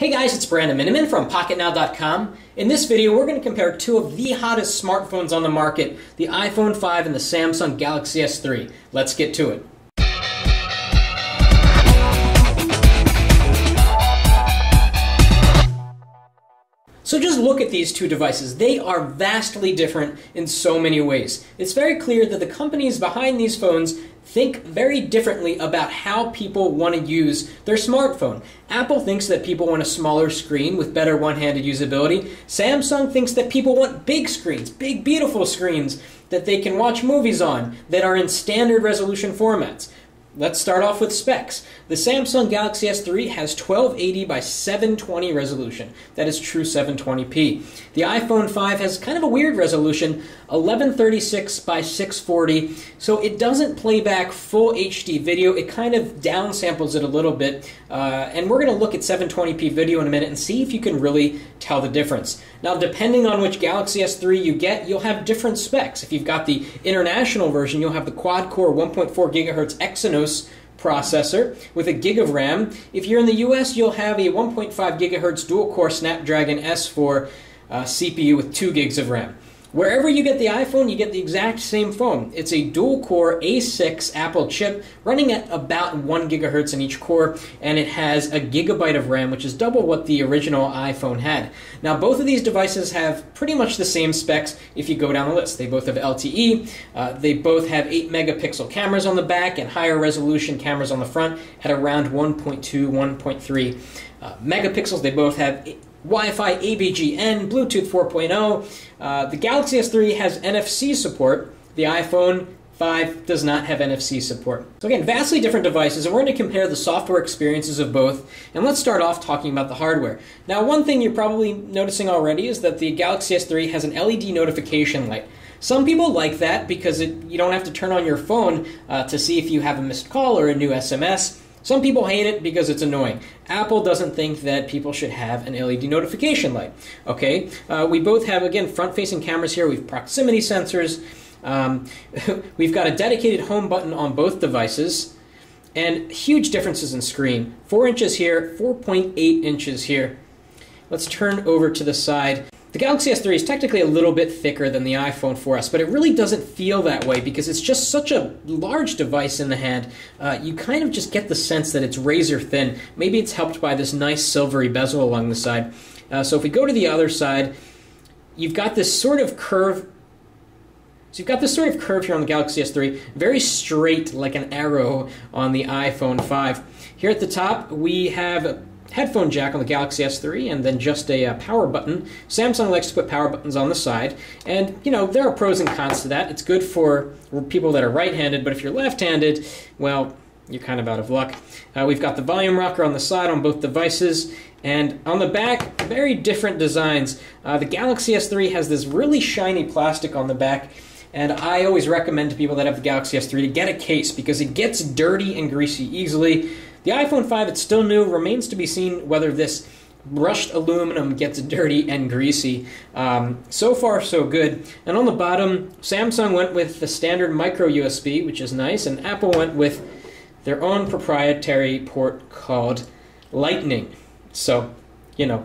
Hey guys, it's Brandon Miniman from PocketNow.com. In this video, we're going to compare two of the hottest smartphones on the market, the iPhone 5 and the Samsung Galaxy S3. Let's get to it. So just look at these two devices. They are vastly different in so many ways. It's very clear that the companies behind these phones think very differently about how people want to use their smartphone. Apple thinks that people want a smaller screen with better one-handed usability. Samsung thinks that people want big screens, big beautiful screens that they can watch movies on that are in standard resolution formats. Let's start off with specs. The Samsung Galaxy S3 has 1280 by 720 resolution. That is true 720p. The iPhone 5 has kind of a weird resolution, 1136 by 640, so it doesn't play back full HD video. It kind of downsamples it a little bit, and we're going to look at 720p video in a minute and see if you can really tell the difference. Now, depending on which Galaxy S3 you get, you'll have different specs. If you've got the international version, you'll have the quad-core 1.4 GHz Exynos processor with a gig of RAM. If you're in the US, you'll have a 1.5 GHz dual-core Snapdragon S4 CPU with 2 gigs of RAM. Wherever you get the iPhone, you get the exact same phone. It's a dual-core A6 Apple chip running at about 1 gigahertz in each core, and it has a gigabyte of RAM, which is double what the original iPhone had. Now, both of these devices have pretty much the same specs if you go down the list. They both have LTE, they both have 8 megapixel cameras on the back and higher resolution cameras on the front at around 1.2, 1.3 megapixels. They both have Wi-Fi, ABGN, Bluetooth 4.0. The Galaxy S3 has NFC support. The iPhone 5 does not have NFC support. So again, vastly different devices, and we're going to compare the software experiences of both. And let's start off talking about the hardware. Now, one thing you're probably noticing already is that the Galaxy S3 has an LED notification light. Some people like that because you don't have to turn on your phone to see if you have a missed call or a new SMS. Some people hate it because it's annoying. Apple doesn't think that people should have an LED notification light. Okay, we both have, again, front-facing cameras here. We have proximity sensors. We've got a dedicated home button on both devices, and huge differences in screen. 4 inches here, 4.8 inches here. Let's turn over to the side. The Galaxy S3 is technically a little bit thicker than the iPhone 4S, but it really doesn't feel that way because it's just such a large device in the hand. You kind of just get the sense that it's razor thin. Maybe it's helped by this nice silvery bezel along the side. So if we go to the other side, you've got this sort of curve. So you've got this sort of curve here on the Galaxy S3, very straight like an arrow on the iPhone 5. Here at the top, we have a headphone jack on the Galaxy S3 and then just a power button. Samsung likes to put power buttons on the side, and you know, there are pros and cons to that. It's good for people that are right-handed, but if you're left-handed, well, you're kind of out of luck. We've got the volume rocker on the side on both devices, and on the back, very different designs. The Galaxy S3 has this really shiny plastic on the back, and I always recommend to people that have the Galaxy S3 to get a case because it gets dirty and greasy easily. The iPhone 5, it's still new, remains to be seen whether this brushed aluminum gets dirty and greasy. So far, so good. And on the bottom, Samsung went with the standard micro USB, which is nice, and Apple went with their own proprietary port called Lightning. So, you know,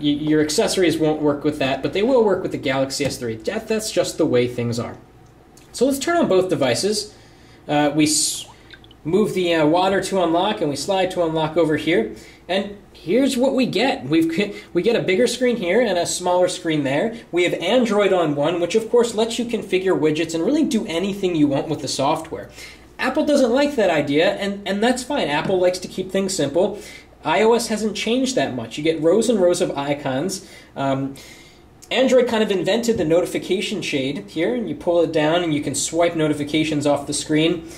your accessories won't work with that, but they will work with the Galaxy S3. That's just the way things are. So let's turn on both devices. We move the water to unlock, and we slide to unlock over here. And here's what we get. We get a bigger screen here and a smaller screen there. We have Android on one, which of course lets you configure widgets and really do anything you want with the software. Apple doesn't like that idea, and that's fine. Apple likes to keep things simple. iOS hasn't changed that much. You get rows and rows of icons. Android kind of invented the notification shade here, and you pull it down and you can swipe notifications off the screen.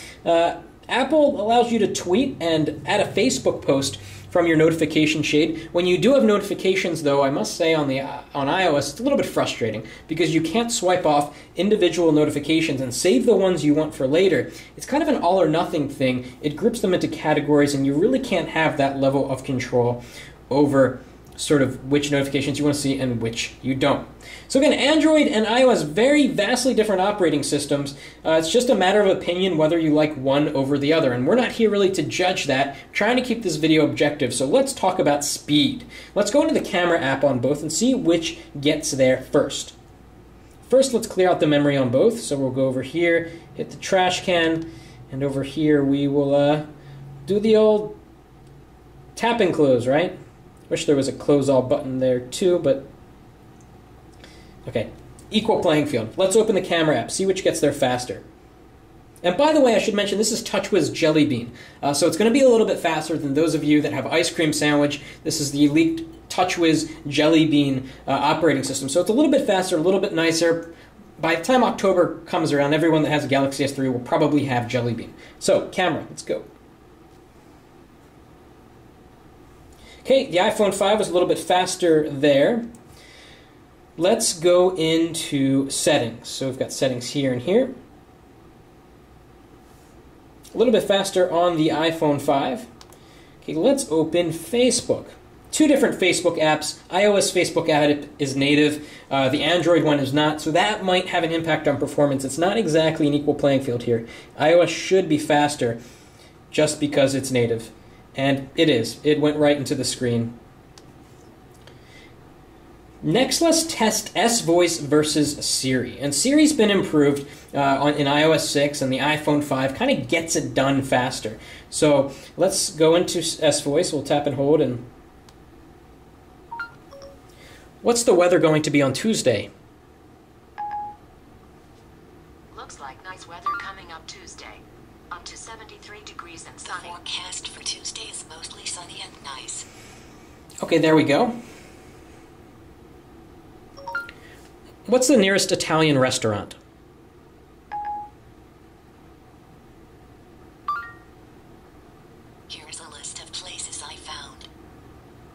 Apple allows you to tweet and add a Facebook post from your notification shade. When you do have notifications, though, I must say on iOS, it's a little bit frustrating because you can't swipe off individual notifications and save the ones you want for later. It's kind of an all or nothing thing. It groups them into categories, and you really can't have that level of control over sort of which notifications you want to see and which you don't. So again, Android and iOS, very vastly different operating systems. It's just a matter of opinion whether you like one over the other. And we're not here really to judge that. We're trying to keep this video objective. So let's talk about speed. Let's go into the camera app on both and see which gets there first. First, let's clear out the memory on both. So we'll go over here, hit the trash can, and over here we will do the old tap and close, right? Wish there was a close all button there too, but okay. Equal playing field. Let's open the camera app, see which gets there faster. And by the way, I should mention this is TouchWiz Jelly Bean. So it's going to be a little bit faster than those of you that have ice cream sandwich. This is the leaked TouchWiz Jelly Bean operating system. So it's a little bit faster, a little bit nicer. By the time October comes around, everyone that has a Galaxy S3 will probably have Jelly Bean. So, camera, let's go. Okay, the iPhone 5 was a little bit faster there. Let's go into settings. So we've got settings here and here. A little bit faster on the iPhone 5. Okay, let's open Facebook. Two different Facebook apps. iOS Facebook app is native. The Android one is not, so that might have an impact on performance. It's not exactly an equal playing field here. iOS should be faster just because it's native. And it is. It went right into the screen. Next, let's test S-Voice versus Siri. And Siri's been improved in iOS 6, and the iPhone 5 kind of gets it done faster. So let's go into S-Voice. We'll tap and hold. And what's the weather going to be on Tuesday? Looks like nice weather coming up Tuesday. Up to 73 degrees and sunny. The forecast for Tuesday is mostly sunny and nice. Okay, there we go. What's the nearest Italian restaurant? Here's a list of places I found.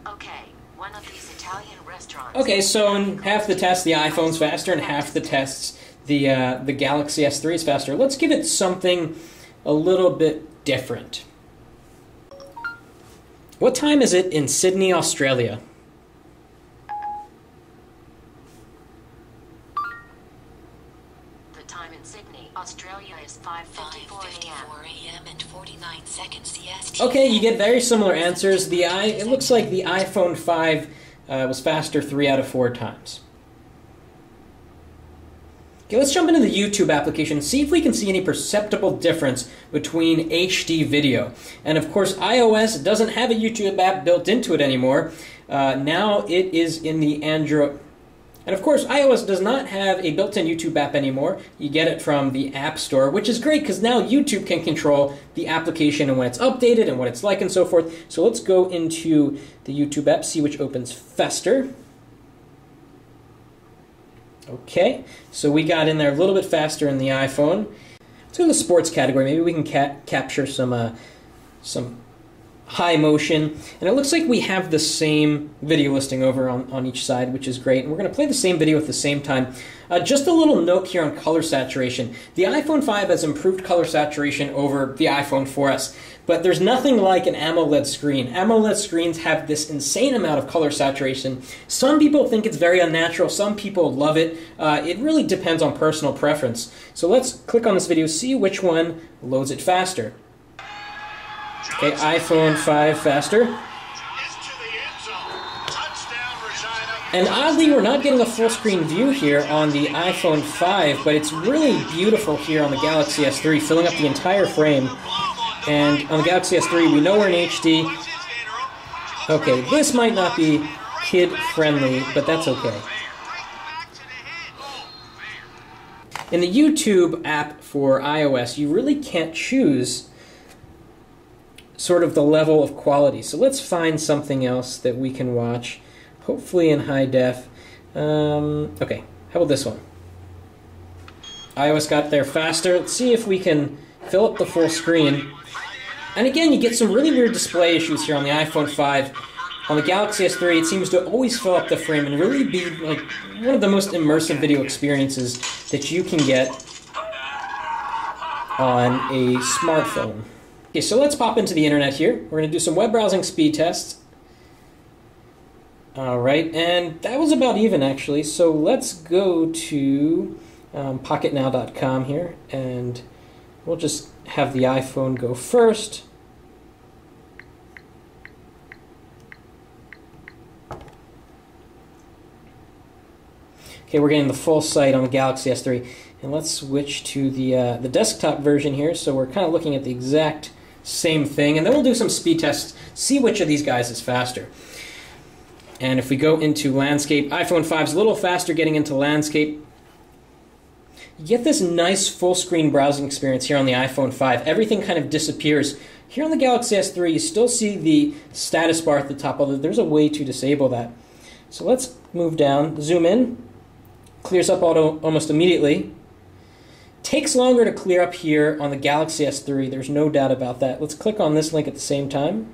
Okay, one of these Italian restaurants. Okay, so in half the tests the iPhone's faster, and half the tests the Galaxy S3 is faster. Let's give it something a little bit different. What time is it in Sydney, Australia? The time in Sydney, Australia is 5:54 a.m. and 49 seconds CST. Okay, you get very similar answers. It looks like the iPhone 5 was faster 3 out of 4 times. Okay, let's jump into the YouTube application and see if we can see any perceptible difference between HD video. And of course, iOS doesn't have a YouTube app built into it anymore. Now it is in the Android. And of course, iOS does not have a built-in YouTube app anymore. You get it from the App Store, which is great because now YouTube can control the application and when it's updated and what it's like and so forth. So let's go into the YouTube app, see which opens faster. Okay, so we got in there a little bit faster in the iPhone. Let's go to the sports category. Maybe we can capture some high motion. And it looks like we have the same video listing over on each side, which is great. And we're going to play the same video at the same time. Just a little note here on color saturation. The iPhone 5 has improved color saturation over the iPhone 4S. But there's nothing like an AMOLED screen. AMOLED screens have this insane amount of color saturation. Some people think it's very unnatural. Some people love it. It really depends on personal preference. So let's click on this video, see which one loads it faster. Okay, iPhone 5 faster. And oddly, we're not getting a full screen view here on the iPhone 5, but it's really beautiful here on the Galaxy S3, filling up the entire frame. And on the Galaxy S3, we know we're in HD. Okay, this might not be kid-friendly, but that's okay. In the YouTube app for iOS, you really can't choose sort of the level of quality. So let's find something else that we can watch, hopefully in high def. Okay, how about this one? iOS got there faster. Let's see if we can fill up the full screen. And again, you get some really weird display issues here on the iPhone 5. On the Galaxy S3, it seems to always fill up the frame and really be like one of the most immersive video experiences that you can get on a smartphone. Okay, so let's pop into the internet here. We're going to do some web browsing speed tests. Alright, and that was about even actually, so let's go to pocketnow.com here, and we'll just have the iPhone go first. Okay, we're getting the full site on the Galaxy S3, and let's switch to the desktop version here, so we're kind of looking at the exact same thing, and then we'll do some speed tests, see which of these guys is faster. And if we go into landscape, iPhone 5 is a little faster getting into landscape. You get this nice full screen browsing experience here on the iPhone 5. Everything kind of disappears. Here on the Galaxy S3, you still see the status bar at the top, although there's a way to disable that. So let's move down, zoom in, clears up almost immediately. Takes longer to clear up here on the Galaxy S3, there's no doubt about that. Let's click on this link at the same time.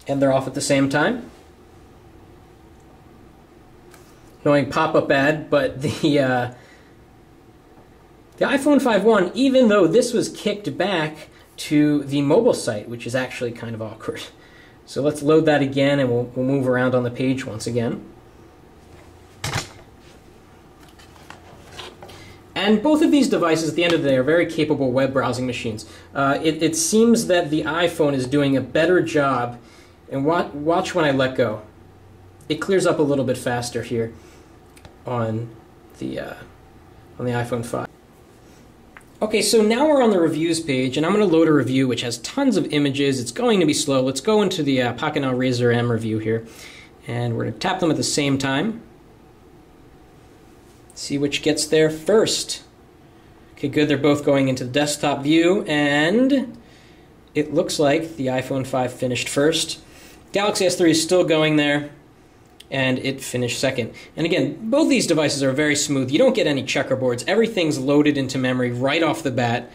And they're off at the same time. Annoying pop-up ad, but the iPhone 5.1, even though this was kicked back to the mobile site, which is actually kind of awkward. So let's load that again, and we'll move around on the page once again. And both of these devices, at the end of the day, are very capable web browsing machines. It seems that the iPhone is doing a better job, and watch when I let go. It clears up a little bit faster here on the iPhone 5. Okay, so now we're on the reviews page, and I'm going to load a review which has tons of images. It's going to be slow. Let's go into the Pocketnow Razr M review here, and we're going to tap them at the same time. See which gets there first. Okay, good. They're both going into the desktop view, and it looks like the iPhone 5 finished first. Galaxy S3 is still going there, and it finished second. And again, both these devices are very smooth. You don't get any checkerboards. Everything's loaded into memory right off the bat.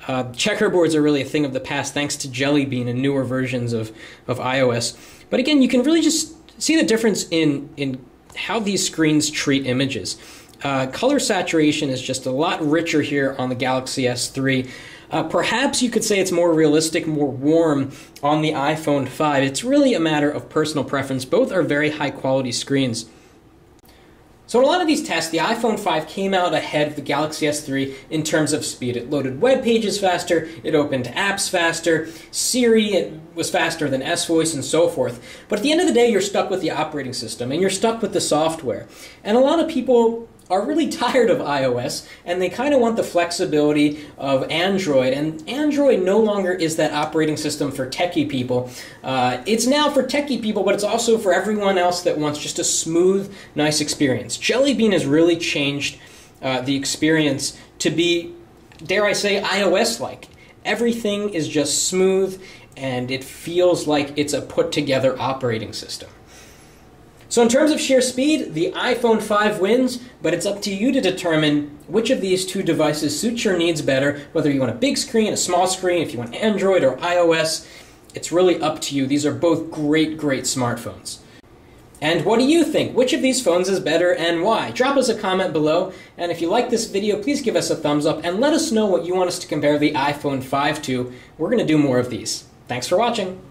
Checkerboards are really a thing of the past thanks to Jelly Bean and newer versions of iOS. But again, you can really just see the difference in how these screens treat images. Color saturation is just a lot richer here on the Galaxy S3. Perhaps you could say it's more realistic, more warm on the iPhone 5. It's really a matter of personal preference. Both are very high quality screens. So in a lot of these tests, the iPhone 5 came out ahead of the Galaxy S3 in terms of speed. It loaded web pages faster, it opened apps faster, Siri was faster than S-Voice, and so forth. But at the end of the day, you're stuck with the operating system, and you're stuck with the software. And a lot of people are really tired of iOS, and they kind of want the flexibility of Android, and Android no longer is that operating system for techie people. It's now for techie people, but it's also for everyone else that wants just a smooth, nice experience. Jelly Bean has really changed the experience to be, dare I say, iOS-like. Everything is just smooth, and it feels like it's a put-together operating system. So in terms of sheer speed, the iPhone 5 wins, but it's up to you to determine which of these two devices suits your needs better, whether you want a big screen, a small screen, if you want Android or iOS. It's really up to you. These are both great, great smartphones. And what do you think? Which of these phones is better and why? Drop us a comment below, and if you like this video, please give us a thumbs up and let us know what you want us to compare the iPhone 5 to. We're going to do more of these. Thanks for watching.